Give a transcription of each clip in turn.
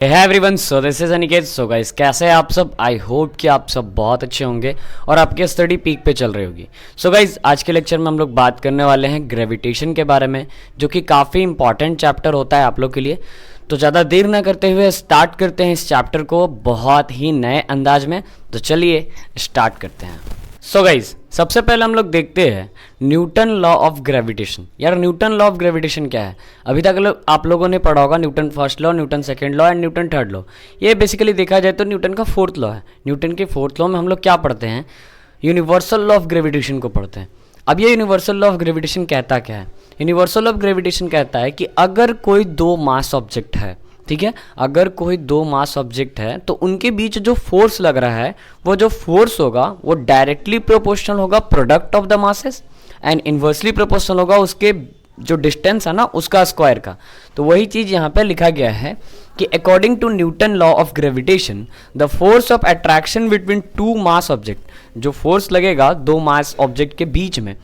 है everyone, so this is Aniket. So guys, कैसे हैं आप सब? आई होप कि आप सब बहुत अच्छे होंगे और आपके स्टडी पीक पे चल रही होगी। सो गाइस, आज के लेक्चर में हम लोग बात करने वाले हैं ग्रेविटेशन के बारे में, जो कि काफ़ी इंपॉर्टेंट चैप्टर होता है आप लोग के लिए। तो ज़्यादा देर ना करते हुए स्टार्ट करते हैं इस चैप्टर को बहुत ही नए अंदाज में। तो चलिए स्टार्ट करते हैं। सो गाइस, सबसे पहले हम लोग देखते हैं न्यूटन लॉ ऑफ ग्रेविटेशन। यार, न्यूटन लॉ ऑफ ग्रेविटेशन क्या है? अभी तक आप लोगों ने पढ़ा होगा Newton first law, Newton second law and Newton third law. ये बेसिकली देखा जाए तो न्यूटन का फोर्थ लॉ है। न्यूटन के फोर्थ लॉ में हम लोग क्या पढ़ते हैं? यूनिवर्सल लॉ ऑफ ग्रेविटेशन को पढ़ते हैं। अब ये यूनिवर्सल लॉ ऑफ ग्रेविटेशन कहता क्या है? यूनिवर्सल लॉ ऑफ ग्रेविटेशन कहता है कि अगर कोई दो मास ऑब्जेक्ट है, ठीक है, अगर कोई दो मास ऑब्जेक्ट है तो उनके बीच जो फोर्स लग रहा है, वो जो फोर्स होगा वो डायरेक्टली प्रोपोर्शनल होगा product of the masses and inversely proportional होगा उसके जो डिस्टेंस है ना उसका स्क्वायर का। तो वही चीज यहाँ पे लिखा गया है कि according to Newton law of gravitation the force of attraction between two mass object, जो फोर्स लगेगा दो मास ऑब्जेक्ट के बीच में,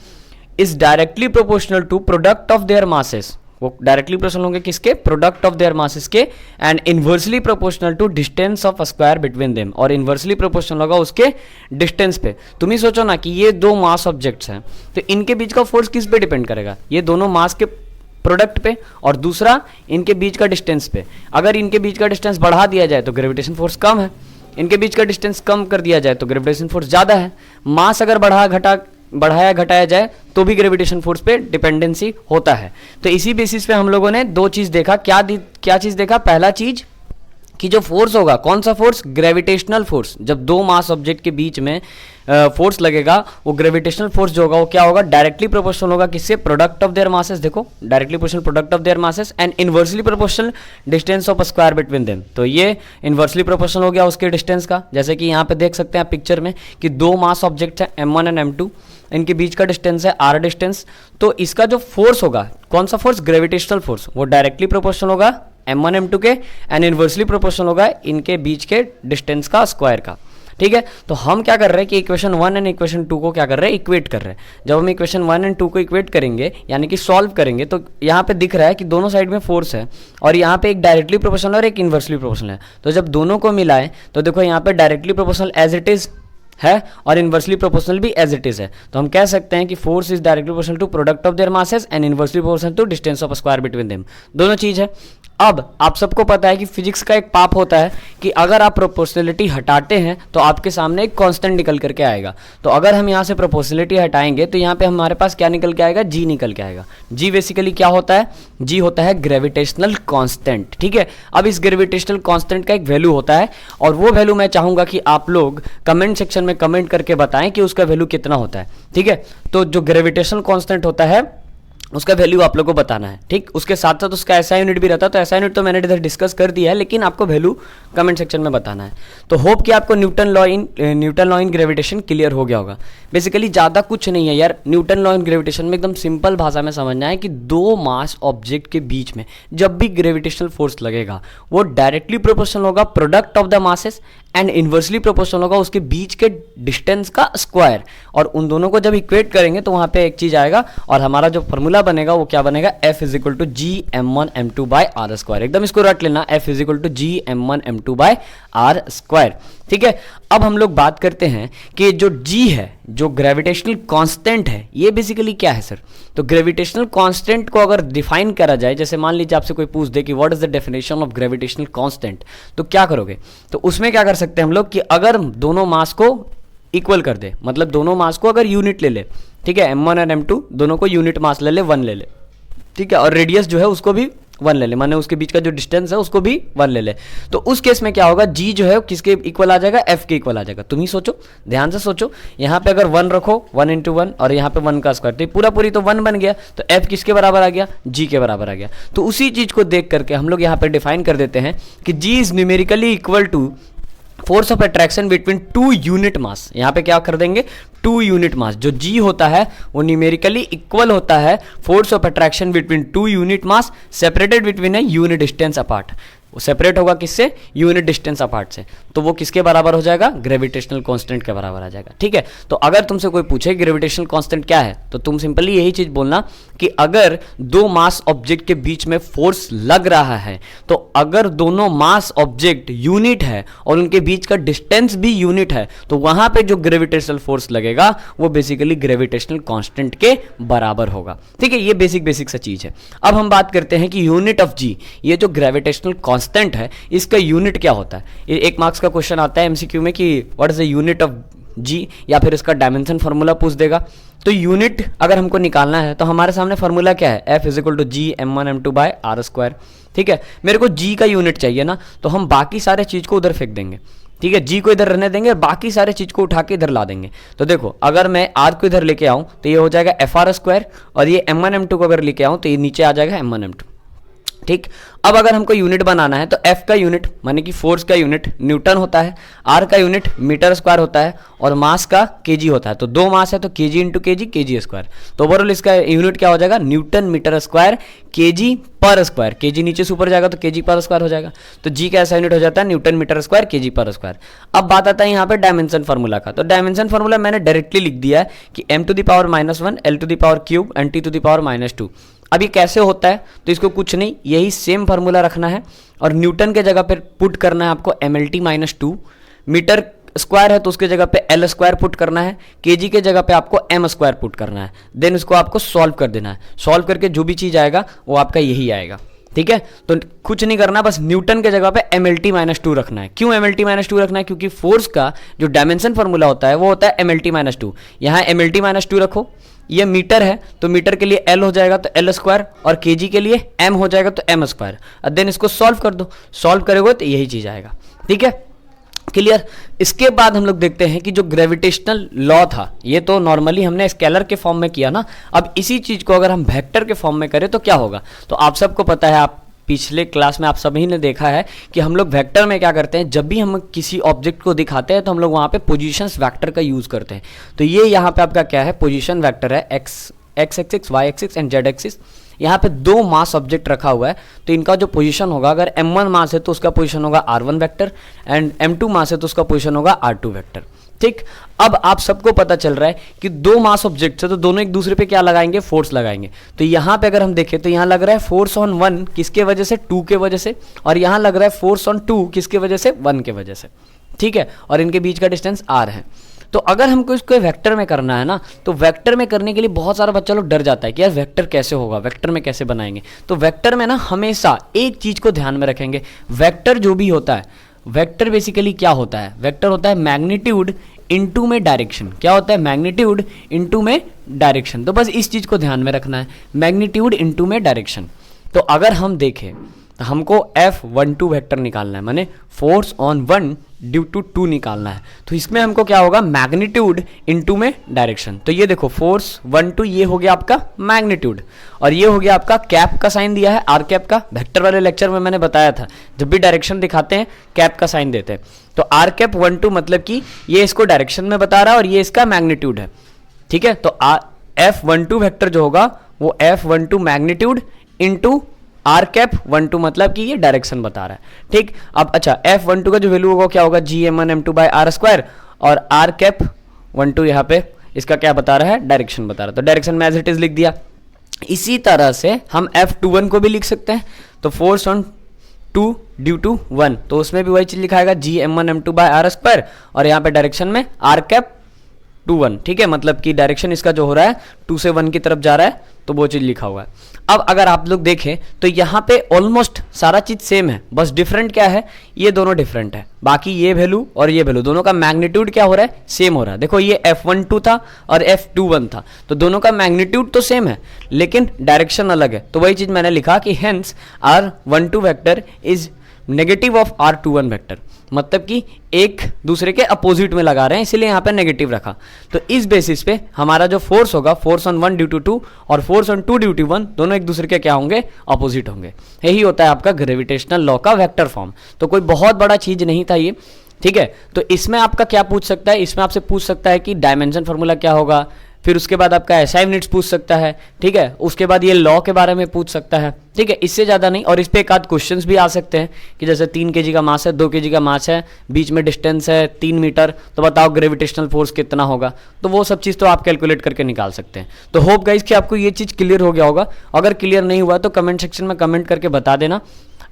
is directly proportional to product of their masses. वो डायरेक्टली प्रोपोर्शनल होंगे किसके? प्रोडक्ट ऑफ देयर मासेस के, and inversely proportional to distance of square between them, और इनवर्सली प्रोपोर्शनल होगा उसके डिस्टेंस पे। तुम ही सोचो ना कि ये दो मास ऑब्जेक्ट्स हैं, तो इनके बीच का फोर्स किस पे डिपेंड करेगा? ये दोनों मास के प्रोडक्ट पे, और दूसरा इनके बीच का डिस्टेंस पे। अगर इनके बीच का डिस्टेंस बढ़ा दिया जाए तो ग्रेविटेशन फोर्स कम है, इनके बीच का डिस्टेंस कम कर दिया जाए तो ग्रेविटेशन फोर्स ज़्यादा है। मास अगर बढ़ाया घटाया जाए तो भी ग्रेविटेशन फोर्स पे डिपेंडेंसी होता है। तो इसी बेसिस पे हम लोगों ने दो चीज देखा। क्या चीज देखा? पहला चीज कि जो फोर्स होगा, कौन सा फोर्स? Gravitational force. जब दो मास ऑब्जेक्ट के बीच में फोर्स लगेगा, वो ग्रेविटेशनल फोर्स जो होगा वो क्या होगा? डायरेक्टली प्रोपोर्शनल होगा किससे? Product of their masses. देखो, directly proportional product of their masses and inversely proportional distance of square between them. तो ये इनवर्सली प्रोपोर्शनल हो गया उसके डिस्टेंस का। जैसे कि यहाँ पे देख सकते हैं पिक्चर में कि दो मास ऑब्जेक्ट है M1 एंड M2, इनके बीच का डिस्टेंस है R डिस्टेंस। तो इसका जो फोर्स होगा, कौन सा फोर्स? Gravitational force. वो डायरेक्टली प्रोपोर्शनल होगा M1 M2 के, एंड इनवर्सली प्रोपोर्शनल होगा इनके बीच के डिस्टेंस का स्क्वायर का। ठीक है, तो हम क्या कर रहे हैं कि इक्वेशन 1 एंड इक्वेशन 2 को क्या कर रहे हैं? इक्वेट कर रहे हैं। जब हम इक्वेशन 1 एंड 2 को इक्वेट करेंगे, यानी कि सॉल्व करेंगे, तो यहाँ पे दिख रहा है कि दोनों साइड में फोर्स है, और यहाँ पे एक डायरेक्टली प्रोपोर्शनल और एक इनवर्सली प्रोपोर्शनल है। तो जब दोनों को मिलाएं तो देखो यहाँ पे directly proportional as it is है और इनवर्सली प्रोपोर्शनल भी एज इट इज है। तो हम कह सकते हैं कि force is directly proportional to product of their masses and inversely proportional to distance of square between them. दोनों चीज है। अब आप सबको पता है कि फिजिक्स का एक पाप होता है कि अगर आप प्रोपोर्शनलिटी हटाते हैं तो आपके सामने एक कांस्टेंट निकल करके आएगा। तो अगर हम यहाँ से प्रोपोर्शनलिटी हटाएंगे तो यहाँ पे हमारे पास क्या निकल के आएगा? जी निकल के आएगा। जी बेसिकली क्या होता है? जी होता है ग्रेविटेशनल कांस्टेंट। ठीक है, अब इस ग्रेविटेशनल कांस्टेंट का एक वैल्यू होता है, और वो वैल्यू मैं चाहूंगा कि आप लोग कमेंट सेक्शन में कमेंट करके बताएं कि उसका वैल्यू कितना होता है। ठीक है, तो जो ग्रेविटेशनल कांस्टेंट होता है उसका वैल्यू आप लोगों को बताना है। ठीक, उसके साथ साथ उसका एसआई यूनिट भी रहता है। तो एसआई यूनिट तो मैंने इधर डिस्कस कर दिया है, लेकिन आपको वैल्यू कमेंट सेक्शन में बताना है। तो होप कि आपको Newton law in gravitation clear हो गया होगा। बेसिकली ज़्यादा कुछ नहीं है यार, न्यूटन लॉ इन ग्रेविटेशन में एकदम सिंपल भाषा में समझना है कि दो मास ऑब्जेक्ट के बीच में जब भी ग्रेविटेशनल फोर्स लगेगा वो डायरेक्टली प्रोपोर्शनल होगा product of the masses and inversely proportional होगा उसके बीच के डिस्टेंस का स्क्वायर। और उन दोनों को जब इक्वेट करेंगे तो वहाँ पे एक चीज़ आएगा, और हमारा जो फॉर्मूला बनेगा वो क्या बनेगा? F is equal to G M1 M2 by R square. एकदम इसको रट लेना, F is equal to G M1 M2 by R square. ठीक है, अब हम लोग बात करते हैं कि जो G है, जो ग्रेविटेशनल कांस्टेंट है, ये बेसिकली क्या है सर? तो ग्रेविटेशनल कांस्टेंट को अगर डिफाइन करा जाए, जैसे मान लीजिए आपसे कोई पूछ दे कि what is the definition of gravitational constant, तो क्या करोगे? तो उसमें क्या कर सकते हैं हम लोग कि अगर दोनों मास को इक्वल कर दे, मतलब दोनों मास को अगर यूनिट ले ले, ठीक है, M1 और M2 दोनों को यूनिट मास ले ले, 1 ले ले, ठीक है, और रेडियस जो है उसको भी 1 ले ले, माने उसके बीच का जो डिस्टेंस है उसको भी 1 ले ले। तो उस केस में क्या होगा? जी जो है किसके इक्वल आ जाएगा? F के इक्वल आ जाएगा। तुम ही सोचो, ध्यान से सोचो, यहाँ पे अगर 1 रखो, 1 इंटू 1, और यहाँ पे 1 का स्क्वायर, तो पूरा पूरी तो 1 बन गया। तो F किसके बराबर आ गया? G के बराबर आ गया। तो उसी चीज को देख करके हम लोग यहाँ पे डिफाइन कर देते हैं कि G is numerically equal to force of attraction between two unit mass. यहाँ पे क्या कर देंगे? Two unit mass. जो जी होता है वो न्यूमेरिकली इक्वल होता है force of attraction between two unit mass separated between a unit distance apart. Separate होगा किससे, यूनिट डिस्टेंस अपार्ट से, तो वो किसके बराबर हो जाएगा, ग्रेविटेशनल कांस्टेंट के बराबर आ जाएगा। ठीक है, तो अगर तुमसे कोई पूछे ग्रेविटेशनल कांस्टेंट क्या है, तो तुम सिंपली यही चीज बोलना कि अगर दो मास ऑब्जेक्ट के बीच में फोर्स लग रहा है, तो अगर दोनों मास ऑब्जेक्ट यूनिट है और उनके बीच का डिस्टेंस भी यूनिट है, तो वहां पे जो ग्रेविटेशनल फोर्स लगेगा वो बेसिकली ग्रेविटेशनल कांस्टेंट के बराबर होगा। ठीक है, ये बेसिक सा चीज है। अब हम बात करते हैं कि यूनिट ऑफ जी, ये जो ग्रेविटेशनल कांस्टेंट है इसका यूनिट क्या होता है। ये 1 मार्क्स का क्वेश्चन आता है एमसीक्यू में कि what is the unit of G, या फिर इसका डायमेंशन फार्मूला पूछ देगा। तो यूनिट अगर हमको निकालना है तो हमारे सामने फार्मूला क्या है, F is G m1 m2 by R square. ठीक है, मेरे को जी का यूनिट चाहिए ना, तो हम बाकी सारे चीज को उधर फेंक देंगे। ठीक है, जी को इधर रहने देंगे, बाकी सारे चीज को उठा के इधर ला देंगे। तो देखो, अगर मैं आर को इधर लेके आऊं तो ये हो जाएगा एफ आर स्क्वायर, और ये m1 m2 को अगर लेके आऊं तो ये नीचे आ जाएगा m1 m2। ठीक, अब अगर हमको यूनिट बनाना है तो F का यूनिट माने कि फोर्स का यूनिट न्यूटन होता है, R का यूनिट मीटर स्क्वायर होता है, और मास का केजी होता है। तो दो मास है तो KG into KG, KG square. तो ओवरऑल इसका यूनिट क्या हो जाएगा, न्यूटन मीटर स्क्वायर केजी पर स्क्वायर। केजी नीचे से ऊपर जाएगा तो केजी पर स्क्वायर हो जाएगा। तो जी का ऐसा यूनिट हो जाता है न्यूटन मीटर स्क्वायर केजी पर स्क्वायर। अब बात आता है यहाँ पे डायमेंशन फार्मूला का। तो डायमेंशन फार्मूला मैंने डायरेक्टली लिख दिया है कि m to the power -1 l to the power cube and t to the power -2। अब ये कैसे होता है, तो इसको कुछ नहीं, यही सेम फार्मूला रखना है और न्यूटन के जगह पर पुट करना है आपको mlt-2। मीटर स्क्वायर है तो उसके जगह पे एल स्क्वायर पुट करना है, केजी के जगह पे आपको एम स्क्वायर पुट करना है, देन उसको आपको सॉल्व कर देना है। सॉल्व करके जो भी चीज आएगा वो आपका यही आएगा। ठीक है, तो कुछ नहीं करना, बस न्यूटन के जगह पे mlt-2 रखना है। क्यों mlt-2 रखना है, क्योंकि फोर्स का जो डायमेंशन फार्मूला होता है वो होता है mlt-2। यहाँ mlt-2 रखो, ये मीटर है तो मीटर के लिए एल हो जाएगा तो एल स्क्वायर, और केजी के लिए एम हो जाएगा तो एम स्क्वायर। और देन इसको सॉल्व कर दो, सॉल्व करोगे तो यही चीज आएगा। ठीक है, क्लियर। इसके बाद हम लोग देखते हैं कि जो ग्रेविटेशनल लॉ था, ये तो नॉर्मली हमने स्केलर के फॉर्म में किया ना, अब इसी चीज को अगर हम वेक्टर के फॉर्म में करें तो क्या होगा। तो आप सबको पता है, आप पिछले क्लास में आप सभी ने देखा है कि हम लोग वेक्टर में क्या करते हैं, जब भी हम किसी ऑब्जेक्ट को दिखाते हैं तो हम लोग वहां पे पोजीशंस वेक्टर का यूज करते हैं। तो ये यहाँ पे आपका क्या है, पोजीशन वेक्टर है, X axis, Y axis and Z axis. यहाँ पे दो मास ऑब्जेक्ट रखा हुआ है, तो इनका जो पोजीशन होगा, अगर m1 मास है तो उसका पोजीशन होगा r1 वेक्टर, एंड m2 मास है तो उसका पोजीशन होगा r2 वेक्टर। ठीक, अब आप सबको पता चल रहा है कि दो मास ऑब्जेक्ट है तो दोनों एक दूसरे पे क्या लगाएंगे, फोर्स लगाएंगे। तो यहाँ पे अगर हम देखें तो यहाँ लग रहा है फोर्स ऑन 1 किसके वजह से, 2 के वजह से, और यहाँ लग रहा है फोर्स ऑन 2 किसके वजह से, 1 के वजह से। ठीक है, और इनके बीच का डिस्टेंस r है। तो अगर हमको इसको वेक्टर में करना है ना, तो वेक्टर में करने के लिए बहुत सारा बच्चा लोग डर जाता है कि यार वेक्टर कैसे होगा, वेक्टर में कैसे बनाएंगे। तो वेक्टर में ना हमेशा एक चीज को ध्यान में रखेंगे, वेक्टर जो भी होता है, वेक्टर बेसिकली क्या होता है, वेक्टर होता है मैग्नीट्यूड इनटू में डायरेक्शन। क्या होता है, मैग्नीट्यूड इनटू में डायरेक्शन। तो बस इस चीज को ध्यान में रखना है, मैग्नीट्यूड इनटू में डायरेक्शन। तो अगर हम देखें तो हमको F12 वेक्टर निकालना है, माने फोर्स ऑन 1 ड्यू टू 2 निकालना है। तो इसमें हमको क्या होगा, मैग्नीट्यूड इनटू में डायरेक्शन। तो ये देखो फोर्स 1 2 ये हो गया आपका मैग्नीट्यूड, और ये हो गया आपका कैप का साइन दिया है, आर कैप का। वेक्टर वाले लेक्चर में मैंने बताया था, जब भी डायरेक्शन दिखाते हैं कैप का साइन देते हैं। तो आर कैप 1 2 मतलब कि ये इसको डायरेक्शन में बता रहा है और ये इसका मैग्नीट्यूड है। ठीक है, तो F12 वेक्टर जो होगा वो F12 magnitude into are cap 1 2 मतलब कि ये डायरेक्शन बता रहा है। ठीक, अब अच्छा F12 का जो वैल्यू होगा क्या होगा, G m1 m2 by R square, और आर कैप 1 2 यहाँ पे इसका क्या बता रहा है, डायरेक्शन बता रहा है। तो डायरेक्शन में एज इट इज लिख दिया। इसी तरह से हम F21 को भी लिख सकते हैं। तो फोर्स ऑन 2 ड्यू टू 1, तो उसमें भी वही चीज लिखाएगा, G m1 m2 by R square, और यहाँ पे डायरेक्शन में आर कैप 2 1। ठीक है, मतलब कि डायरेक्शन इसका जो हो रहा है 2 से 1 की तरफ जा रहा है, तो वो चीज लिखा हुआ है। अब अगर आप लोग देखें तो यहाँ पे ऑलमोस्ट सारा चीज सेम है, बस डिफरेंट क्या है, ये दोनों डिफरेंट है। बाकी ये वैल्यू और ये वैल्यू दोनों का मैग्नीट्यूड क्या हो रहा है, सेम हो रहा है। देखो ये F12 था और F21 था, तो दोनों का मैग्नीट्यूड तो सेम है लेकिन डायरेक्शन अलग है। तो वही चीज मैंने लिखा कि hence R12 vector is negative of R21 vector, मतलब कि एक दूसरे के अपोजिट में लगा रहे हैं, इसीलिए यहाँ पे नेगेटिव रखा। तो इस बेसिस पे हमारा जो फोर्स होगा, फोर्स ऑन 1 ड्यू टू 2 और फोर्स ऑन 2 ड्यू टू 1, दोनों एक दूसरे के क्या होंगे, अपोजिट होंगे। यही होता है आपका ग्रेविटेशनल लॉ का वेक्टर फॉर्म। तो कोई बहुत बड़ा चीज नहीं था ये। ठीक है, तो इसमें आपका क्या पूछ सकता है, इसमें आपसे पूछ सकता है कि डायमेंशन फार्मूला क्या होगा, फिर उसके बाद आपका SI यूनिट्स पूछ सकता है, ठीक है, उसके बाद ये लॉ के बारे में पूछ सकता है, ठीक है, इससे ज़्यादा नहीं। और इस पे एक आध क्वेश्चंस भी आ सकते हैं कि जैसे 3 kg का मास है, 2 kg का मास है, बीच में डिस्टेंस है 3 मीटर, तो बताओ ग्रेविटेशनल फोर्स कितना होगा। तो वो सब चीज़ तो आप कैलकुलेट करके निकाल सकते हैं। तो होप गाइस कि आपको ये चीज़ क्लियर हो गया होगा। अगर क्लियर नहीं हुआ तो कमेंट सेक्शन में कमेंट करके बता देना।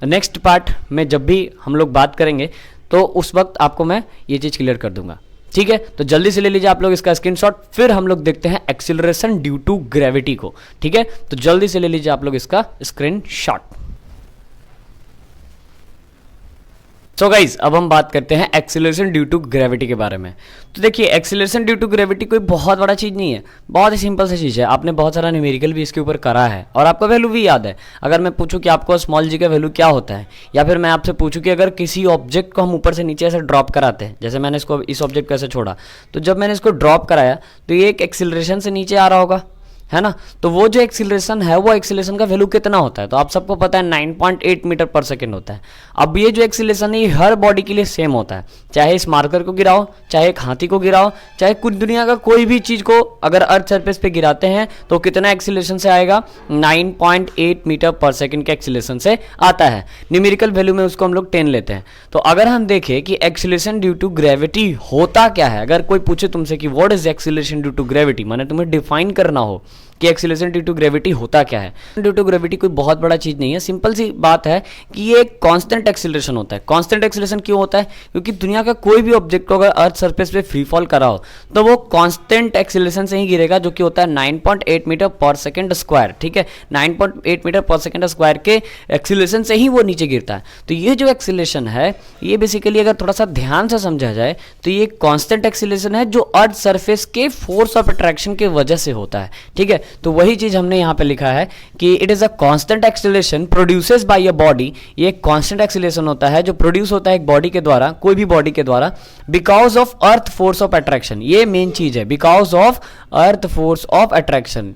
नेक्स्ट पार्ट में जब भी हम लोग बात करेंगे तो उस वक्त आपको मैं ये चीज़ क्लियर कर दूंगा, ठीक है। तो जल्दी से ले लीजिए आप लोग इसका स्क्रीनशॉट, फिर हम लोग देखते हैं एक्सीलरेशन ड्यू टू ग्रेविटी को, ठीक है। तो जल्दी से ले लीजिए आप लोग इसका स्क्रीनशॉट। सो गाइज अब हम बात करते हैं एक्सीलरेशन ड्यू टू ग्रेविटी के बारे में। तो देखिए एक्सीलरेशन ड्यू टू ग्रेविटी कोई बहुत बड़ा चीज़ नहीं है, बहुत ही सिंपल सी चीज़ है। आपने बहुत सारा न्यूमेरिकल भी इसके ऊपर करा है और आपका वैल्यू भी याद है। अगर मैं पूछूं कि आपको स्मॉल जी का वैल्यू क्या होता है, या फिर मैं आपसे पूछूं कि अगर किसी ऑब्जेक्ट को हम ऊपर से नीचे ऐसे ड्रॉप कराते हैं, जैसे मैंने इसको इस ऑब्जेक्ट को ऐसे छोड़ा, तो जब मैंने इसको ड्रॉप कराया तो ये एक एक्सीलरेशन से नीचे आ रहा होगा, है ना। तो वो जो एक्सीलरेशन है वो एक्सीलरेशन का वैल्यू कितना होता है, तो आप सबको पता है 9.8 मीटर पर सेकेंड होता है। अब ये जो एक्सीलरेशन है ये हर बॉडी के लिए सेम होता है, चाहे इस मार्कर को गिराओ, चाहे एक हाथी को गिराओ, चाहे कुछ दुनिया का कोई भी चीज को अगर अर्थ सरफेस पे गिराते हैं तो कितना एक्सीलरेशन से आएगा, 9.8 मीटर पर सेकेंड के एक्सीलरेशन से आता है। न्यूमेरिकल वैल्यू में उसको हम लोग 10 लेते हैं। तो अगर हम देखें कि एक्सीलरेशन ड्यू टू ग्रेविटी होता क्या है, अगर कोई पूछे तुमसे कि what is acceleration due to gravity, माने तुम्हें डिफाइन करना हो कि एक्सीलरेशन ड्यू टू ग्रेविटी होता क्या है। ड्यू टू ग्रेविटी कोई बहुत बड़ा चीज नहीं है, सिंपल सी बात है कि ये एक कांस्टेंट एक्सीलरेशन होता है। कांस्टेंट एक्सीलरेशन क्यों होता है, क्योंकि दुनिया का कोई भी ऑब्जेक्ट को अगर अर्थ सरफेस पे फ्री फॉल करा हो तो वो कांस्टेंट एक्सीलरेशन से ही गिरेगा, जो कि होता है 9.8 मीटर पर सेकेंड स्क्वायर, ठीक है। 9.8 मीटर पर सेकेंड स्क्वायर के एक्सीलरेशन से ही वो नीचे गिरता है। तो ये जो एक्सीलरेशन है ये बेसिकली अगर थोड़ा सा ध्यान से समझा जाए तो ये कांस्टेंट एक्सीलरेशन है जो अर्थ सरफेस के फोर्स ऑफ अट्रैक्शन की वजह से होता है, ठीक है। तो वही चीज हमने यहां पे लिखा है कि it is a constant acceleration produces bye a body. ये एक कांस्टेंट एक्सीलरेशन होता है जो प्रोड्यूस होता है एक बॉडी के द्वारा, कोई भी बॉडी के द्वारा, because of earth force of attraction. ये मेन चीज है, because of earth force of attraction.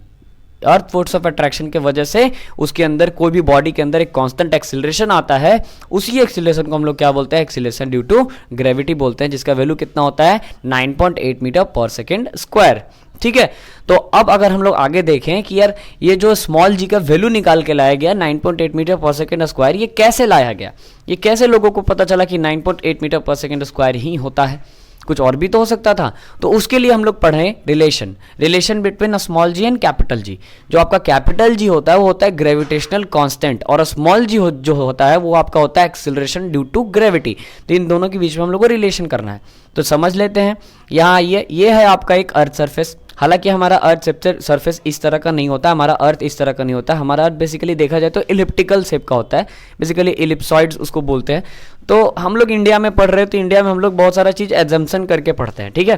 Earth force of attraction के वजह से उसके अंदर कोई भी बॉडी के अंदर एक कांस्टेंट एक्सीलरेशन आता है। उसी एक्सीलरेशन को हम लोग क्या बोलते हैं, एक्सीलरेशन ड्यू टू ग्रेविटी बोलते हैं, जिसका वैल्यू कितना होता है 9.8 मीटर पर सेकेंड स्क्वायर, ठीक है। तो अब अगर हम लोग आगे देखें कि यार ये जो स्मॉल जी का वैल्यू निकाल के लाया गया 9.8 मीटर पर सेकेंड स्क्वायर, ये कैसे लाया गया, ये कैसे लोगों को पता चला कि 9.8 मीटर पर सेकेंड स्क्वायर ही होता है, कुछ और भी तो हो सकता था। तो उसके लिए हम लोग पढ़े relation between small G and capital G. जो आपका कैपिटल जी होता है वो होता है ग्रेविटेशनल कांस्टेंट, और स्मॉल जी जो होता है वो आपका होता है एक्सीलरेशन ड्यू टू ग्रेविटी। तो इन दोनों के बीच में हम लोग को रिलेशन करना है। तो समझ लेते हैं, यहाँ ये है आपका एक अर्थ सरफेस। हालांकि हमारा अर्थ सरफेस इस तरह का नहीं होता, हमारा अर्थ इस तरह का नहीं होता। हमारा अर्थ बेसिकली देखा जाए तो इलिप्टिकल शेप का होता है, बेसिकली इलिप्सॉइड्स उसको बोलते हैं। तो हम लोग इंडिया में पढ़ रहे हैं तो इंडिया में हम लोग बहुत सारा चीज़ एजम्पशन करके पढ़ते हैं, ठीक है।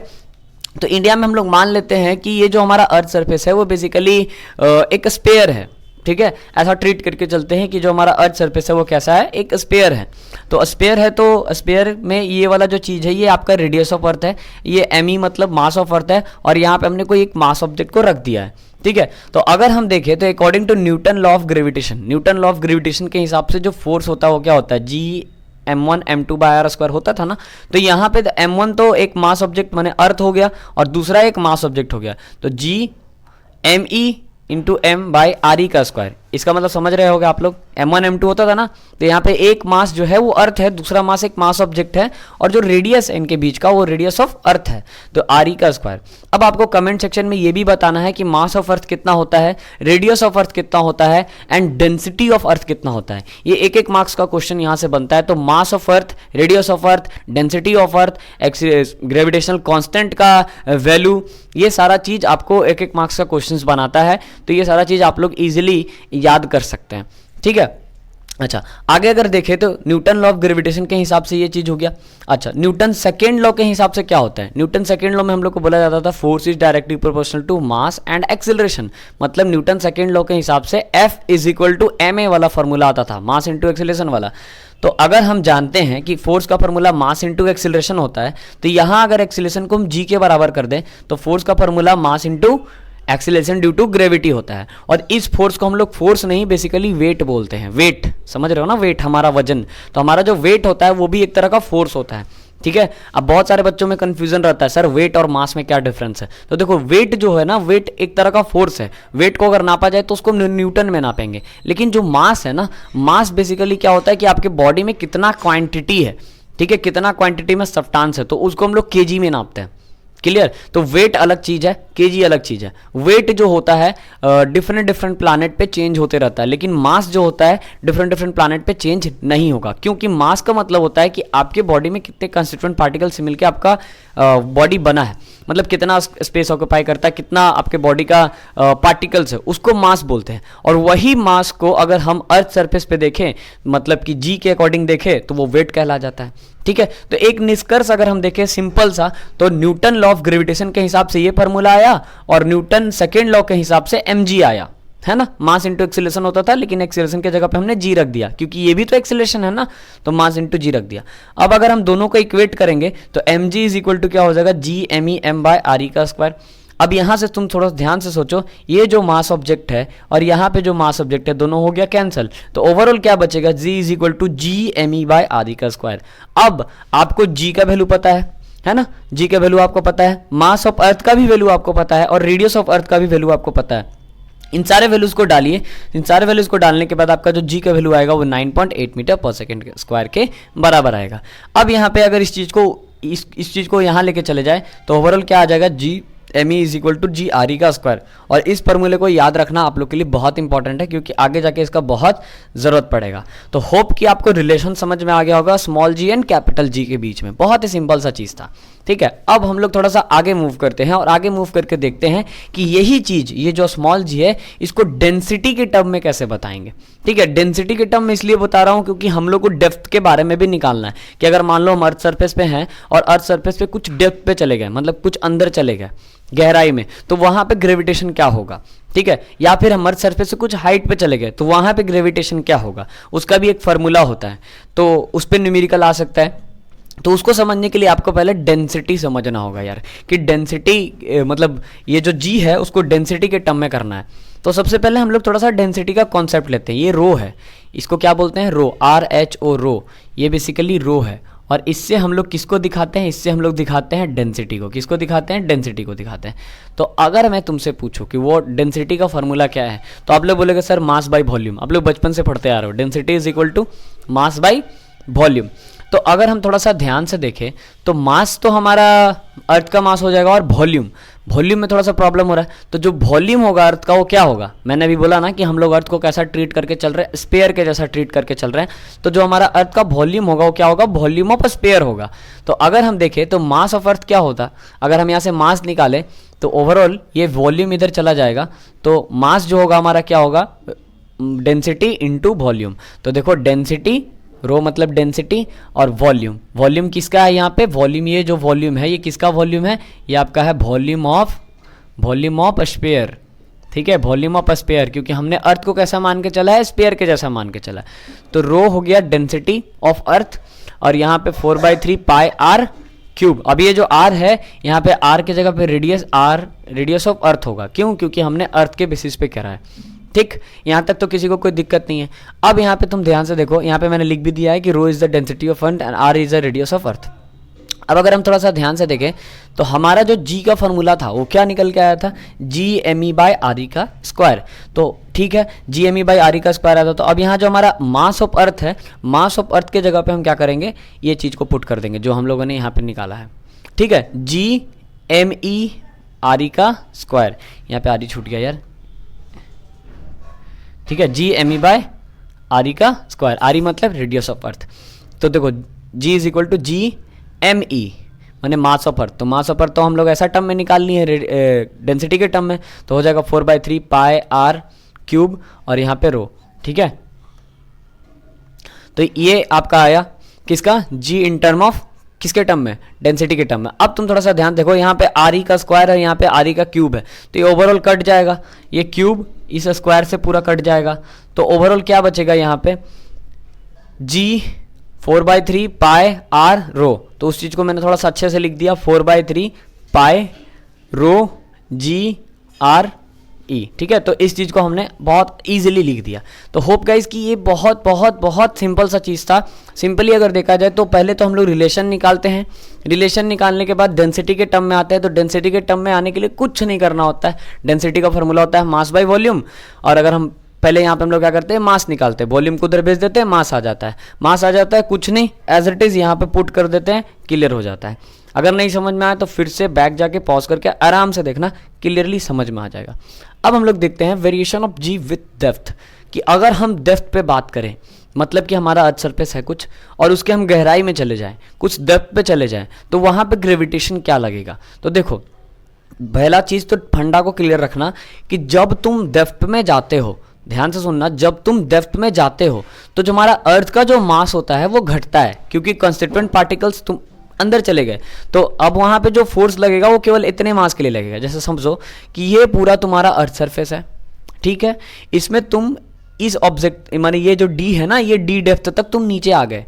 तो इंडिया में हम लोग मान लेते हैं कि ये जो हमारा अर्थ सरफेस है वो बेसिकली एक स्पेयर है, ठीक है। ऐसा ट्रीट करके चलते हैं कि जो हमारा अर्थ सरफेस है वो कैसा है, एक स्पेयर है। तो स्पेयर है तो स्पेयर में ये वाला जो चीज़ है ये आपका रेडियस ऑफ अर्थ है, ये एम मतलब मास ऑफ अर्थ है, और यहाँ पे हमने कोई एक मास ऑब्जेक्ट को रख दिया है, ठीक है। तो अगर हम देखें तो according to Newton law of gravitation के हिसाब से जो फोर्स होता है वो क्या होता है, जी m1 m2 by R square होता था ना। तो यहाँ पे m1 तो एक मास ऑब्जेक्ट माने अर्थ हो गया और दूसरा एक मास ऑब्जेक्ट हो गया, तो G M E into M by R E का स्क्वायर। इसका मतलब समझ रहे होगे आप लोग, m1 m2 होता था ना, तो यहाँ पे एक मास जो है वो अर्थ है, दूसरा मास एक मास ऑब्जेक्ट है, और जो रेडियस है इनके बीच का वो रेडियस ऑफ अर्थ है, तो आर ई का स्क्वायर। अब आपको कमेंट सेक्शन में ये भी बताना है कि मास ऑफ अर्थ कितना होता है, रेडियस ऑफ अर्थ कितना होता है, एंड डेंसिटी ऑफ अर्थ कितना होता है। ये एक एक मार्क्स का क्वेश्चन यहाँ से बनता है। तो mass of earth, radius of earth, density of earth, gravitational constant का वैल्यू, ये सारा चीज आपको एक एक मार्क्स का क्वेश्चन बनाता है। तो ये सारा चीज आप लोग इजिली याद कर सकते हैं, ठीक है। अच्छा, आगे अगर देखें तो न्यूटन लॉ ऑफ ग्रेविटेशन के हिसाब से ये चीज हो गया। अच्छा, न्यूटन सेकेंड लॉ के हिसाब से क्या होता है, न्यूटन सेकेंड लॉ में हम लोग को बोला जाता था force is directly proportional to mass and acceleration. मतलब न्यूटन सेकेंड लॉ के हिसाब से F is equal to ma वाला फॉर्मूला आता था, मास इंटू एक्सेलरेशन वाला। तो अगर हम जानते हैं कि फोर्स का फॉर्मूला मास इंटू एक्सेलरेशन होता है, तो यहां अगर एक्सेलरेशन को हम g के बराबर कर दें तो फोर्स का formula mass into acceleration due to gravity होता है। और इस फोर्स को हम लोग फोर्स नहीं बेसिकली वेट बोलते हैं। वेट समझ रहे हो ना, वेट हमारा वजन। तो हमारा जो वेट होता है वो भी एक तरह का फोर्स होता है, ठीक है। अब बहुत सारे बच्चों में कंफ्यूजन रहता है, सर वेट और मास में क्या डिफरेंस है। तो देखो वेट जो है ना, वेट एक तरह का फोर्स है। वेट को अगर नापा जाए तो उसको न्यूटन में नापेंगे, लेकिन जो मास है ना, मास बेसिकली क्या होता है कि आपके बॉडी में कितना क्वांटिटी है, ठीक है, कितना क्वांटिटी में सब्सटेंस है, तो उसको हम लोग केजी में नापते हैं। क्लियर। तो वेट अलग चीज है, केजी अलग चीज है। वेट जो होता है डिफरेंट डिफरेंट प्लैनेट पे चेंज होते रहता है, लेकिन मास जो होता है डिफरेंट डिफरेंट प्लैनेट पे चेंज नहीं होगा, क्योंकि मास का मतलब होता है कि आपके बॉडी में कितने कंस्टिट्यूएंट पार्टिकल से मिलकर आपका बॉडी बना है, मतलब कितना स्पेस ऑक्यूपाई करता है, कितना आपके बॉडी का पार्टिकल्स है, उसको मास बोलते हैं। और वही मास को अगर हम अर्थ सरफेस पे देखें, मतलब कि जी के अकॉर्डिंग देखें, तो वो वेट कहला जाता है। ठीक है। तो एक निष्कर्ष अगर हम देखें सिंपल सा, तो न्यूटन लॉ ऑफ ग्रेविटेशन के हिसाब से ये फॉर्मूला आया, और न्यूटन सेकेंड लॉ के हिसाब से mg आया, है ना। मास इंटू एक्सीलरेशन होता था, लेकिन एक्सीलरेशन के जगह पे हमने जी रख दिया, क्योंकि ये भी तो एक्सीलरेशन है ना, तो मास इंटू जी रख दिया। अब अगर हम दोनों को इक्वेट करेंगे तो mg इज इक्वल टू क्या हो जाएगा, G M E M by R E का स्क्वायर। अब यहां से तुम थोड़ा ध्यान से सोचो, ये जो मास ऑब्जेक्ट है और यहां पे जो मास ऑब्जेक्ट है, दोनों हो गया कैंसिल, तो ओवरऑल क्या बचेगा, g is equal to G M E by R E का स्क्वायर। अब आपको g का वैल्यू पता है ना, g का वैल्यू आपको पता है, मास ऑफ अर्थ का भी वैल्यू आपको पता है, और रेडियस ऑफ अर्थ का भी वैल्यू आपको पता है। इन सारे वैल्यूज को डालिए, इन सारे वैल्यूज को डालने के बाद आपका जो g का वैल्यू आएगा वो 9.8 मीटर पर सेकेंड स्क्वायर के बराबर आएगा। अब यहाँ पे अगर इस चीज को यहाँ लेके चले जाए तो ओवरऑल क्या आ जाएगा, G M E is equal to G R E का स्क्वायर। और इस फॉर्मूले को याद रखना आप लोग के लिए बहुत इंपॉर्टेंट है, क्योंकि आगे जाके इसका बहुत जरूरत पड़ेगा। तो होप कि आपको रिलेशन समझ में आ गया होगा small G and capital G के बीच में, बहुत ही सिंपल सा चीज था। ठीक है। अब हम लोग थोड़ा सा आगे मूव करते हैं और आगे मूव करके देखते हैं कि यही चीज, ये जो स्मॉल जी है, इसको डेंसिटी के टर्म में कैसे बताएंगे। ठीक है। डेंसिटी के टर्म में इसलिए बता रहा हूं क्योंकि हम लोग को डेप्थ के बारे में भी निकालना है, कि अगर मान लो हम अर्थ सरफेस पे हैं और अर्थ सरफेस पे कुछ डेप्थ पे चले गए, मतलब कुछ अंदर चले गए गहराई में, तो वहां पे ग्रेविटेशन क्या होगा। ठीक है। या फिर हम अर्थ सरफेस से कुछ हाइट पे चले गए तो वहां पे ग्रेविटेशन क्या होगा, उसका भी एक फार्मूला होता है, तो उस पर न्यूमेरिकल आ सकता है। तो उसको समझने के लिए आपको पहले डेंसिटी समझना होगा यार, कि डेंसिटी मतलब ये जो जी है उसको डेंसिटी के टर्म में करना है। तो सबसे पहले हम लोग थोड़ा सा डेंसिटी का कॉन्सेप्ट लेते हैं। ये रो है, इसको क्या बोलते हैं, रो, RHO रो, ये बेसिकली रो है। और इससे हम लोग किसको दिखाते हैं, इससे हम लोग दिखाते हैं डेंसिटी को। किसको दिखाते हैं, डेंसिटी को दिखाते हैं। तो अगर मैं तुमसे पूछूं कि वो डेंसिटी का फॉर्मूला क्या है, तो आप लोग बोलेगे सर मास बाय वॉल्यूम। आप लोग बचपन से पढ़ते आ रहे हो, density is equal to mass by volume. तो अगर हम थोड़ा सा ध्यान से देखें तो मास तो हमारा अर्थ का मास हो जाएगा, और वॉल्यूम में थोड़ा सा प्रॉब्लम हो रहा है। तो जो वॉल्यूम होगा अर्थ का वो क्या होगा, मैंने अभी बोला ना कि हम लोग अर्थ को कैसा ट्रीट करके चल रहे हैं, स्पेयर के जैसा ट्रीट करके चल रहे हैं। तो जो हमारा अर्थ का वॉल्यूम होगा वो क्या होगा, वॉल्यूम ऑफ स्पेयर होगा। तो अगर हम देखें तो मास ऑफ अर्थ क्या होता, अगर हम यहाँ से मास निकालें तो ओवरऑल ये वॉल्यूम इधर चला जाएगा, तो मास जो होगा हमारा क्या होगा, डेंसिटी इंटू वॉल्यूम। तो देखो डेंसिटी, रो मतलब डेंसिटी, और वॉल्यूम किसका है यहाँ पे, वॉल्यूम, ये जो वॉल्यूम है ये किसका वॉल्यूम है, ये आपका है वॉल्यूम ऑफ स्पेयर। ठीक है, वॉल्यूम ऑफ स्पेयर, क्योंकि हमने अर्थ को कैसा मान के चला है, स्पेयर के जैसा मान के चला। तो रो हो गया डेंसिटी ऑफ अर्थ, और यहाँ पे 4/3 पाई आर क्यूब। अब ये जो आर है यहाँ पे आर की जगह पे रेडियस ऑफ अर्थ होगा। क्यों, क्योंकि हमने अर्थ के बेसिस पे करा है। ठीक, यहाँ तक तो किसी को कोई दिक्कत नहीं है। अब यहाँ पे तुम ध्यान से देखो, यहाँ पे मैंने लिख भी दिया है कि rho is the density of earth and R is the radius of earth. अब अगर हम थोड़ा सा ध्यान से देखें तो हमारा जो जी का फॉर्मूला था वो क्या निकल के आया था, G M E by R E का स्क्वायर। तो ठीक है, G M E by R E का स्क्वायर आया था। तो अब यहाँ जो हमारा मास ऑफ अर्थ है, मास ऑफ अर्थ के जगह पे हम क्या करेंगे, ये चीज़ को पुट कर देंगे जो हम लोगों ने यहाँ पे निकाला है। ठीक है, G M E R E का स्क्वायर, यहाँ पे आर ई छूट गया यार। ठीक है, G M E by R E का स्क्वायर, आर ई मतलब रेडियस ऑफ अर्थ। तो देखो g is equal to G M E माने मास ऑफ अर्थ। तो मास ऑफ अर्थ तो हम लोग ऐसा टर्म में निकालनी है डेंसिटी के टर्म में, तो हो जाएगा 4/3 पाई आर क्यूब, और यहाँ पे रो। ठीक है, तो ये आपका आया किसका, जी इन टर्म ऑफ किसके टर्म में, डेंसिटी के टर्म में। अब तुम थोड़ा सा ध्यान देखो, यहाँ पे आर ई का स्क्वायर है, यहाँ पे आर ई का क्यूब है, तो ये ओवरऑल कट जाएगा, ये क्यूब इस स्क्वायर से पूरा कट जाएगा। तो ओवरऑल क्या बचेगा यहाँ पे, जी 4/3 पाई आर रो। तो उस चीज़ को मैंने थोड़ा सा अच्छे से लिख दिया, 4/3 पाई रो जी आर ई, ठीक है। तो इस चीज़ को हमने बहुत ईजिली लिख दिया। तो होप गाइज कि ये बहुत बहुत बहुत सिंपल सा चीज़ था। सिंपली अगर देखा जाए तो पहले तो हम लोग रिलेशन निकालते हैं, रिलेशन निकालने के बाद डेंसिटी के टर्म में आते हैं। तो डेंसिटी के टर्म में आने के लिए कुछ नहीं करना होता है, डेंसिटी का फॉर्मूला होता है मास बाय वॉल्यूम। और अगर हम पहले यहाँ पे हम लोग क्या करते हैं, मास निकालते हैं, वॉल्यूम को उधर भेज देते हैं, मास आ जाता है। मास आ जाता है, कुछ नहीं, एज इट इज़ यहाँ पे पुट कर देते हैं, क्लियर हो जाता है। अगर नहीं समझ में आया तो फिर से बैक जाके पॉज करके आराम से देखना, क्लियरली समझ में आ जाएगा। अब हम लोग देखते हैं variation of G with depth, कि अगर हम डेप्थ पे बात करें, मतलब कि हमारा अर्थ सरफेस है कुछ और उसके हम गहराई में चले जाएं, कुछ डेप्थ पे चले जाएं, तो वहाँ पे ग्रेविटेशन क्या लगेगा। तो देखो, पहला चीज़ तो फंडा को क्लियर रखना कि जब तुम डेप्थ में जाते हो, ध्यान से सुनना, जब तुम डेप्थ में जाते हो तो जो हमारा अर्थ का जो मास होता है वो घटता है, क्योंकि कंस्टिट्यूएंट पार्टिकल्स तुम अंदर चले गए। तो अब वहां पे जो फोर्स लगेगा वो केवल इतने मास के लिए लगेगा। जैसे समझो कि ये पूरा तुम्हारा अर्थ सरफेस है, ठीक है, इसमें तुम इस ऑब्जेक्ट माने ये जो डी है ना, ये डी डेप्थ तक तुम नीचे आ गए।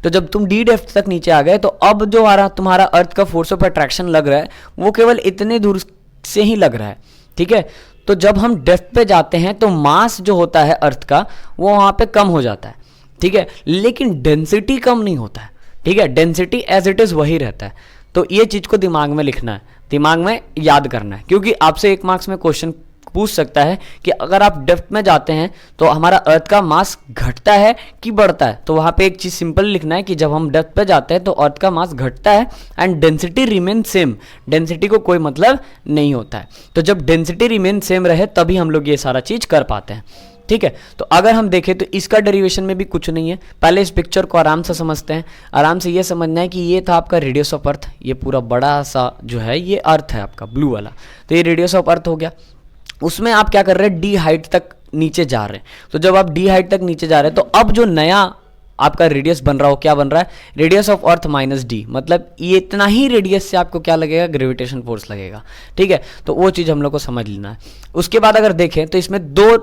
तो जब तुम डी डेप्थ तक नीचे आ गए तो अब जो आ रहा तुम्हारा अर्थ का फोर्स ऑफ अट्रैक्शन लग रहा है वो केवल इतने दूर से ही लग रहा है, ठीक है। तो जब हम डेप्थ पे जाते हैं तो मास जो होता है अर्थ का वो वहाँ पे कम हो जाता है, ठीक है, लेकिन डेंसिटी कम नहीं होता है, ठीक है, डेंसिटी एज इट इज़ वही रहता है। तो ये चीज़ को दिमाग में लिखना है, दिमाग में याद करना है, क्योंकि आपसे 1 मार्क्स में क्वेश्चन पूछ सकता है कि अगर आप डेप्थ में जाते हैं तो हमारा अर्थ का मास घटता है कि बढ़ता है। तो वहाँ पे एक चीज़ सिंपल लिखना है कि जब हम डेप्थ पे जाते हैं तो अर्थ का मास घटता है and density remain same, density को कोई मतलब नहीं होता है। तो जब डेंसिटी रिमेन सेम रहे तभी हम लोग ये सारा चीज़ कर पाते हैं, ठीक है। तो अगर हम देखें तो इसका डेरिवेशन में भी कुछ नहीं है। पहले इस पिक्चर को आराम से समझते हैं। आराम से ये समझना है कि ये था आपका रेडियस ऑफ अर्थ, ये पूरा बड़ा सा जो है ये अर्थ है आपका ब्लू वाला, तो ये रेडियस ऑफ अर्थ हो गया। उसमें आप क्या कर रहे हैं, डी हाइट तक नीचे जा रहे हैं। तो जब आप डी हाइट तक नीचे जा रहे हैं तो अब जो नया आपका रेडियस बन रहा हो, क्या बन रहा है, radius of earth minus D, मतलब ये इतना ही रेडियस से आपको क्या लगेगा, ग्रेविटेशन फोर्स लगेगा, ठीक है। तो वो चीज़ हम लोग को समझ लेना है। उसके बाद अगर देखें तो इसमें 2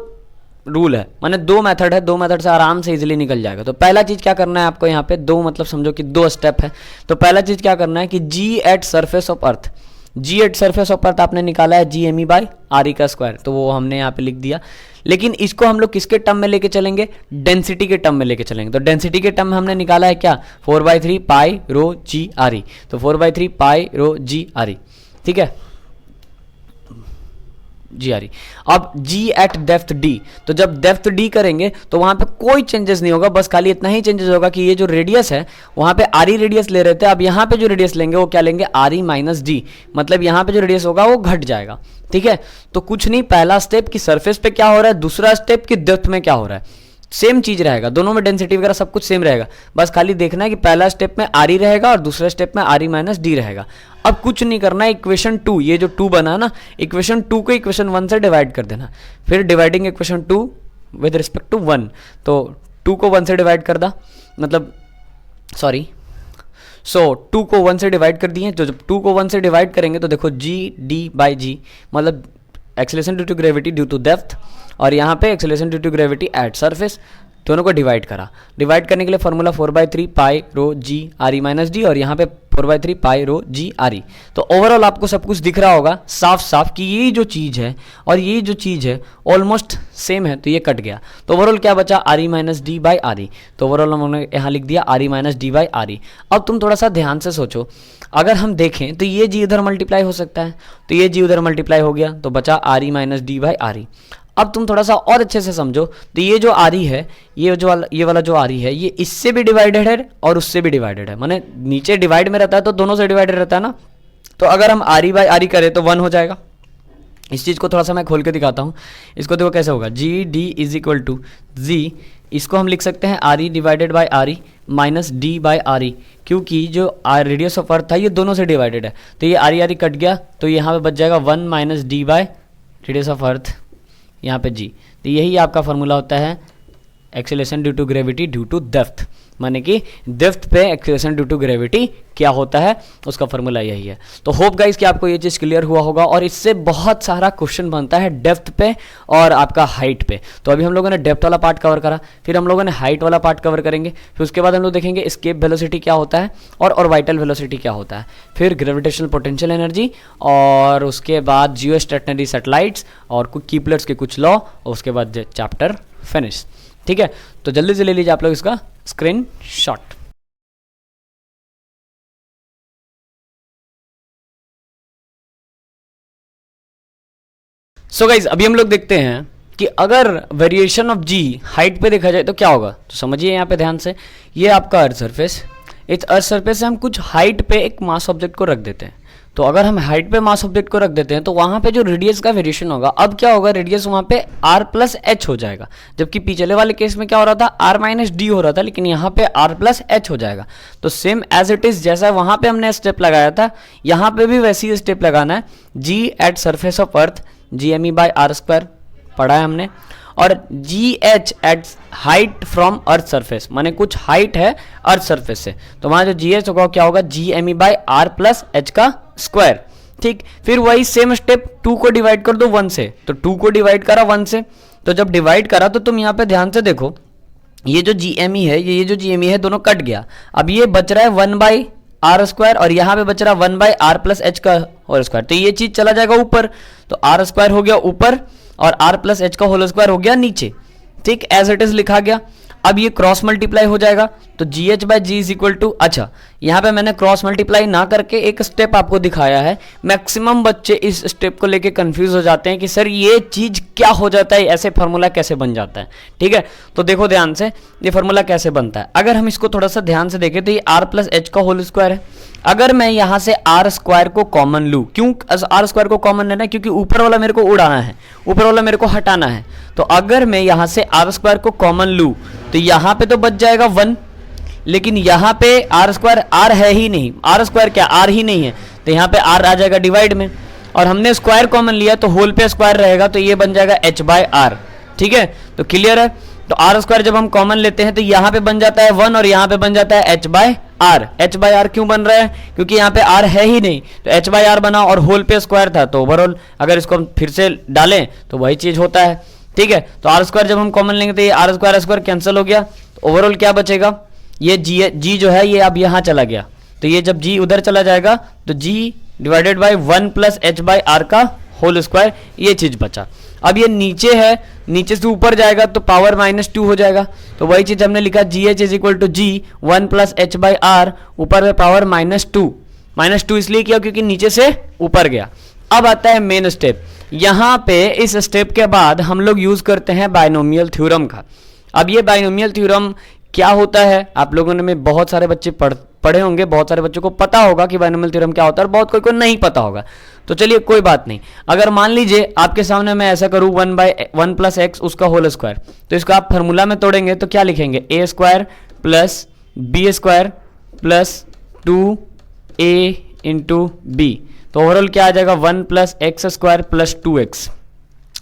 रूल है, माने 2 मेथड है, 2 मेथड से आराम से इजीली निकल जाएगा। तो पहला चीज़ क्या करना है आपको, यहाँ पे 2 मतलब समझो कि 2 स्टेप है। तो पहला चीज़ क्या करना है कि g at surface of earth, g at surface of earth आपने निकाला है G M E by R E का स्क्वायर, तो वो हमने यहाँ पे लिख दिया। लेकिन इसको हम लोग किसके टर्म में लेके चलेंगे, डेंसिटी के टर्म में लेके चलेंगे। तो डेंसिटी के टर्म में हमने निकाला है क्या, 4/3 पाई रो जी आर ई, तो 4/3 पाई रो जी आर ई, ठीक है, जी आ रही। अब जी एट डेप्थ डी, तो जब डेप्थ डी करेंगे तो वहां पे कोई चेंजेस नहीं होगा, बस खाली इतना ही चेंजेस होगा कि ये जो रेडियस है वहां पे आर ई रेडियस ले रहे थे, अब यहाँ पे जो रेडियस लेंगे वो क्या लेंगे, आर ई माइनस डी, मतलब यहाँ पे जो रेडियस होगा वो घट जाएगा, ठीक है। तो कुछ नहीं, पहला स्टेप की सरफेस पे क्या हो रहा है, दूसरा स्टेप की डेप्थ में क्या हो रहा है, सेम चीज रहेगा, दोनों में डेंसिटी वगैरह सब कुछ सेम रहेगा। बस खाली देखना है कि पहला स्टेप में आर ई रहेगा और दूसरे स्टेप में आर ई माइनस डी रहेगा। अब कुछ नहीं करना है, इक्वेशन 2, ये जो 2 बना ना, इक्वेशन 2 को इक्वेशन 1 से डिवाइड कर देना, फिर dividing equation 2 with respect to 1, तो 2 को 1 से डिवाइड कर दा, मतलब सॉरी, सो 2 को 1 से डिवाइड कर दिए। तो जब 2 को 1 से डिवाइड करेंगे तो देखो जी डी बाई जी, मतलब acceleration due to gravity due to depth, और यहाँ पे acceleration due to gravity at surface, दोनों को डिवाइड करा। डिवाइड करने के लिए formula 4/3 pi rho G R E minus D, और यहाँ पे 4/3 पाई रो जी आर ई। तो ओवरऑल आपको सब कुछ दिख रहा होगा साफ साफ कि ये जो चीज़ है और ये जो चीज़ है ऑलमोस्ट सेम है, तो ये कट गया। तो ओवरऑल क्या बचा, are E minus D by R ई। तो ओवरऑल हमने यहाँ लिख दिया are E minus D by R ई। अब तुम थोड़ा सा ध्यान से सोचो, अगर हम देखें तो ये जी उधर मल्टीप्लाई हो सकता है, तो ये जी उधर मल्टीप्लाई हो गया, तो बचा are E minus D by R ई। अब तुम थोड़ा सा और अच्छे से समझो, तो ये जो आर ई है, ये वाला जो आर ई है, ये इससे भी डिवाइडेड है और उससे भी डिवाइडेड है, माने नीचे डिवाइड में रहता है तो दोनों से डिवाइडेड रहता है ना। तो अगर हम आर ई बाई आर ई करें तो 1 हो जाएगा। इस चीज़ को थोड़ा सा मैं खोल के दिखाता हूँ, इसको देखो कैसे होगा, g D is equal to g, इसको हम लिख सकते हैं R E divided by R E minus D by R E, क्योंकि जो रेडियस ऑफ अर्थ था ये दोनों से डिवाइडेड है, तो ये आर ई कट गया, तो यहाँ पे बच जाएगा 1 minus D by radius of earth, यहाँ पे जी। तो यही आपका फॉर्मूला होता है acceleration due to gravity due to depth. माने कि डेप्थ पे एक्सेलरेशन ड्यू टू ग्रेविटी क्या होता है, उसका फॉर्मूला यही है। तो होप गाइस कि आपको ये चीज़ क्लियर हुआ होगा, और इससे बहुत सारा क्वेश्चन बनता है डेप्थ पे और आपका हाइट पे। तो अभी हम लोगों ने डेप्थ वाला पार्ट कवर करा, फिर हम लोगों ने हाइट वाला पार्ट कवर करेंगे, फिर उसके बाद हम लोग देखेंगे एस्केप वेलोसिटी क्या होता है और ऑर्बिटल वेलोसिटी क्या होता है, फिर ग्रेविटेशनल पोटेंशियल एनर्जी, और उसके बाद जियो स्टेशनरी सैटेलाइट्स और कुछ कीपलर्स के कुछ लॉ, और उसके बाद चैप्टर फिनिश। ठीक है, तो जल्दी से ले लीजिए आप लोग इसका स्क्रीन शॉट। सो गाइज अभी हम लोग देखते हैं कि अगर वेरिएशन ऑफ जी हाइट पे देखा जाए तो क्या होगा। तो समझिए यहाँ पे ध्यान से, ये आपका अर्थ सरफेस, इस अर्थ सरफेस से हम कुछ हाइट पे एक मास ऑब्जेक्ट को रख देते हैं। तो अगर हम हाइट पे मास ऑब्जेक्ट को रख देते हैं तो वहाँ पे जो रेडियस का वेरिएशन होगा, अब क्या होगा, रेडियस वहाँ पे r प्लस एच हो जाएगा, जबकि पिछले वाले केस में क्या हो रहा था, r माइनस डी हो रहा था, लेकिन यहाँ पे r प्लस एच हो जाएगा। तो सेम एज इट इज जैसा वहाँ पे हमने स्टेप लगाया था, यहाँ पे भी वैसी ही स्टेप लगाना है। g at surface of earth GME by R square पढ़ा है हमने, और G H at height from earth surface, माने कुछ हाइट है अर्थ सरफेस से, तो वहां जो जी एच होगा क्या होगा, GME by R plus H का स्क्वायर। ठीक, फिर वही सेम स्टेप 2 को डिवाइड कर दो 1 से, तो 2 को डिवाइड करा 1 से, तो जब डिवाइड करा तो तुम यहाँ पे ध्यान से देखो, ये जो GME है, ये जो GME है, दोनों कट गया। अब ये बच रहा है 1 बाई आर स्क्वायर, और यहाँ पे बच रहा है 1 बाई आर प्लस एच का होल स्क्वायर, तो ये चीज चला जाएगा ऊपर, तो आर स्क्वायर हो गया ऊपर और आर प्लस एच का होल स्क्वायर हो गया नीचे। ठीक, एज इट इज लिखा गया। अब ये क्रॉस मल्टीप्लाई हो जाएगा, तो G H by G is equal to, अच्छा यहाँ पे मैंने क्रॉस मल्टीप्लाई ना करके एक स्टेप आपको दिखाया है। मैक्सिमम बच्चे इस स्टेप को लेके कंफ्यूज हो जाते हैं कि सर ये चीज क्या हो जाता है, ऐसे फार्मूला कैसे बन जाता है। ठीक है, तो देखो ध्यान से ये फार्मूला कैसे बनता है। अगर हम इसको थोड़ा सा ध्यान से देखें तो ये आर प्लस एच का होल स्क्वायर है। अगर मैं यहाँ से आर स्क्वायर को कॉमन लूँ, क्यों आर स्क्वायर को कॉमन लेना है, क्योंकि ऊपर वाला मेरे को उड़ाना है, ऊपर वाला मेरे को हटाना है। तो अगर मैं यहाँ से आर स्क्वायर को कॉमन लूँ तो यहाँ पे तो बच जाएगा 1, लेकिन यहाँ पे आर स्क्वायर आर है ही नहीं, आर स्क्वायर क्या आर ही नहीं है, तो यहाँ पे आर आ जाएगा डिवाइड में, और हमने स्क्वायर कॉमन लिया तो होल पे स्क्वायर रहेगा, तो ये बन जाएगा h बाय आर। ठीक है, तो क्लियर है। तो आर स्क्वायर जब हम कॉमन लेते हैं तो यहाँ पे बन जाता है 1 और यहाँ पे बन जाता है h by R. h by R क्यों बन रहा है, क्योंकि यहाँ पे r है ही नहीं, तो h बाय आर बना, और होल पे स्क्वायर था, तो ओवरऑल अगर इसको हम फिर से डालें तो वही चीज होता है। ठीक है, तो आर स्क्वायर जब हम कॉमन लेंगे तो ये आर स्क्वायर कैंसिल हो गया, तो ओवरऑल क्या बचेगा, ये जी जो है ये अब यहाँ चला गया, तो ये जब जी उधर चला जाएगा तो g divided by 1 plus H by R का होल स्क्वायर, ये चीज बचा। अब ये नीचे है, नीचे से ऊपर जाएगा तो पावर -2 हो जाएगा, तो वही चीज हमने लिखा G H is equal to G 1 plus H by R, ऊपर में पावर -2 इसलिए किया क्योंकि नीचे से ऊपर गया। अब आता है मेन स्टेप। यहाँ पे इस स्टेप के बाद हम लोग यूज करते हैं बाइनोमियल थ्योरम का। अब ये बाइनोमियल थ्योरम क्या होता है, आप लोगों ने में बहुत सारे बच्चे पढ़े होंगे, बहुत सारे बच्चों को पता होगा कि बाइनोमियल थ्योरम क्या होता है, और बहुत कोई को नहीं पता होगा। तो चलिए कोई बात नहीं, अगर मान लीजिए आपके सामने मैं ऐसा करूँ 1 प्लस एक्स उसका होल स्क्वायर, तो इसका आप फार्मूला में तोड़ेंगे तो क्या लिखेंगे, A square plus B square plus 2a into B, तो ओवरऑल क्या आ जाएगा 1 plus x square plus 2x,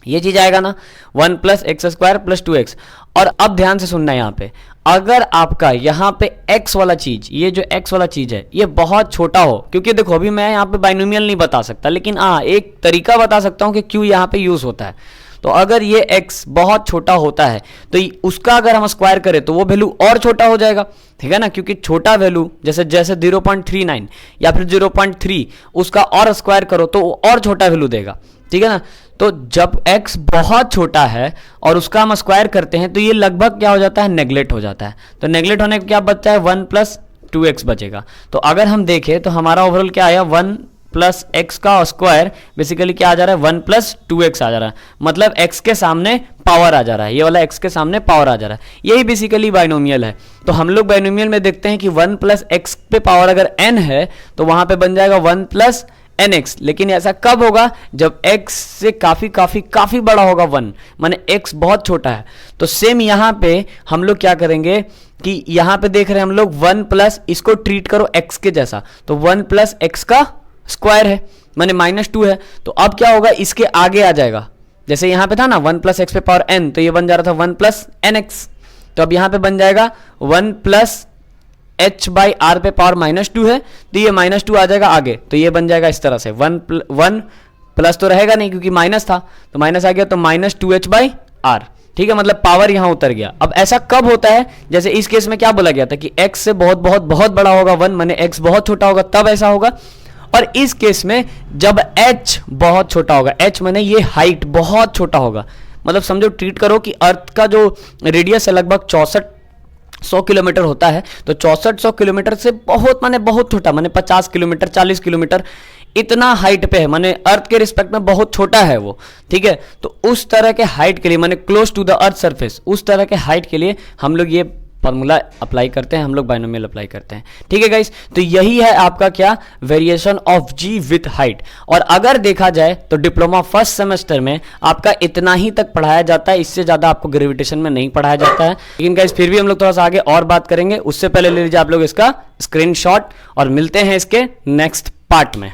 ये चीज आएगा ना, 1 plus x square plus 2x। और अब ध्यान से सुनना, यहाँ पे अगर आपका यहाँ पे x वाला चीज, ये जो x वाला चीज है ये बहुत छोटा हो, क्योंकि देखो अभी मैं यहाँ पे बाइनोमियल नहीं बता सकता, लेकिन हाँ एक तरीका बता सकता हूँ कि क्यों यहाँ पे यूज होता है। तो अगर ये x बहुत छोटा होता है तो उसका अगर हम स्क्वायर करें तो वो वैल्यू और छोटा हो जाएगा, ठीक है ना, क्योंकि छोटा वैल्यू जैसे 0.39 या फिर 0.3 उसका और स्क्वायर करो तो वो और छोटा वैल्यू देगा, ठीक है ना। तो जब x बहुत छोटा है और उसका हम स्क्वायर करते हैं तो ये लगभग क्या हो जाता है, नेग्लेक्ट हो जाता है। तो नेग्लेक्ट होने का क्या बचता है, 1 प्लस 2x बचेगा। तो अगर हम देखें तो हमारा ओवरऑल क्या आया, 1 प्लस एक्स का स्क्वायर बेसिकली क्या आ जा रहा है, 1 प्लस 2x आ जा रहा है, मतलब x के सामने पावर आ जा रहा है, ये वाला x के सामने पावर आ जा रहा है, यही बेसिकली बाइनोमियल है। तो हम लोग बाइनोमियल में देखते हैं कि 1 प्लस एक्स पे पावर अगर n है तो वहां पे बन जाएगा 1 प्लस nx, लेकिन ऐसा कब होगा, जब x से काफी बड़ा होगा 1, माने x बहुत छोटा है। तो सेम यहाँ पे हम लोग क्या करेंगे कि यहाँ पे देख रहे हैं हम लोग 1 प्लस, इसको ट्रीट करो x के जैसा, तो 1 प्लस एक्स का स्क्वायर है माने -2 है, तो अब क्या होगा, इसके आगे आ जाएगा, जैसे यहाँ पे था ना 1 प्लस एक्स पे पावर n, तो ये बन जा रहा था 1 प्लस nx, तो अब यहाँ पे बन जाएगा 1 प्लस h बाई आर पे पावर -2 है, तो ये -2 आ जाएगा आगे, तो ये बन जाएगा इस तरह से 1 प्लस तो रहेगा नहीं क्योंकि माइनस था, तो माइनस आ गया, तो -2h बाई आर। ठीक है, मतलब पावर यहां उतर गया। अब ऐसा कब होता है, जैसे इस केस में क्या बोला गया था कि x से बहुत बहुत बहुत बड़ा होगा 1, माने x बहुत छोटा होगा तब ऐसा होगा। और इस केस में जब h बहुत छोटा होगा, h माने ये हाइट बहुत छोटा होगा, मतलब समझो ट्रीट करो कि अर्थ का जो रेडियस है लगभग 6400 किलोमीटर होता है, तो 6400 किलोमीटर से बहुत माने बहुत छोटा, माने 50 किलोमीटर 40 किलोमीटर इतना हाइट पे है, माने अर्थ के रिस्पेक्ट में बहुत छोटा है वो। ठीक है, तो उस तरह के हाइट के लिए, माने close to the earth surface, उस तरह के हाइट के लिए हम लोग ये फॉर्मूला अप्लाई करते हैं, हम लोग बाइनोमियल अप्लाई करते हैं। ठीक है गाइस, तो यही है आपका क्या, variation of G with height. और अगर देखा जाए तो डिप्लोमा फर्स्ट सेमेस्टर में आपका इतना ही तक पढ़ाया जाता है, इससे ज्यादा आपको ग्रेविटेशन में नहीं पढ़ाया जाता है। लेकिन गाइस फिर भी हम लोग थोड़ा सा आगे और बात करेंगे, उससे पहले ले लीजिए आप लोग इसका स्क्रीनशॉट और मिलते हैं इसके नेक्स्ट पार्ट में।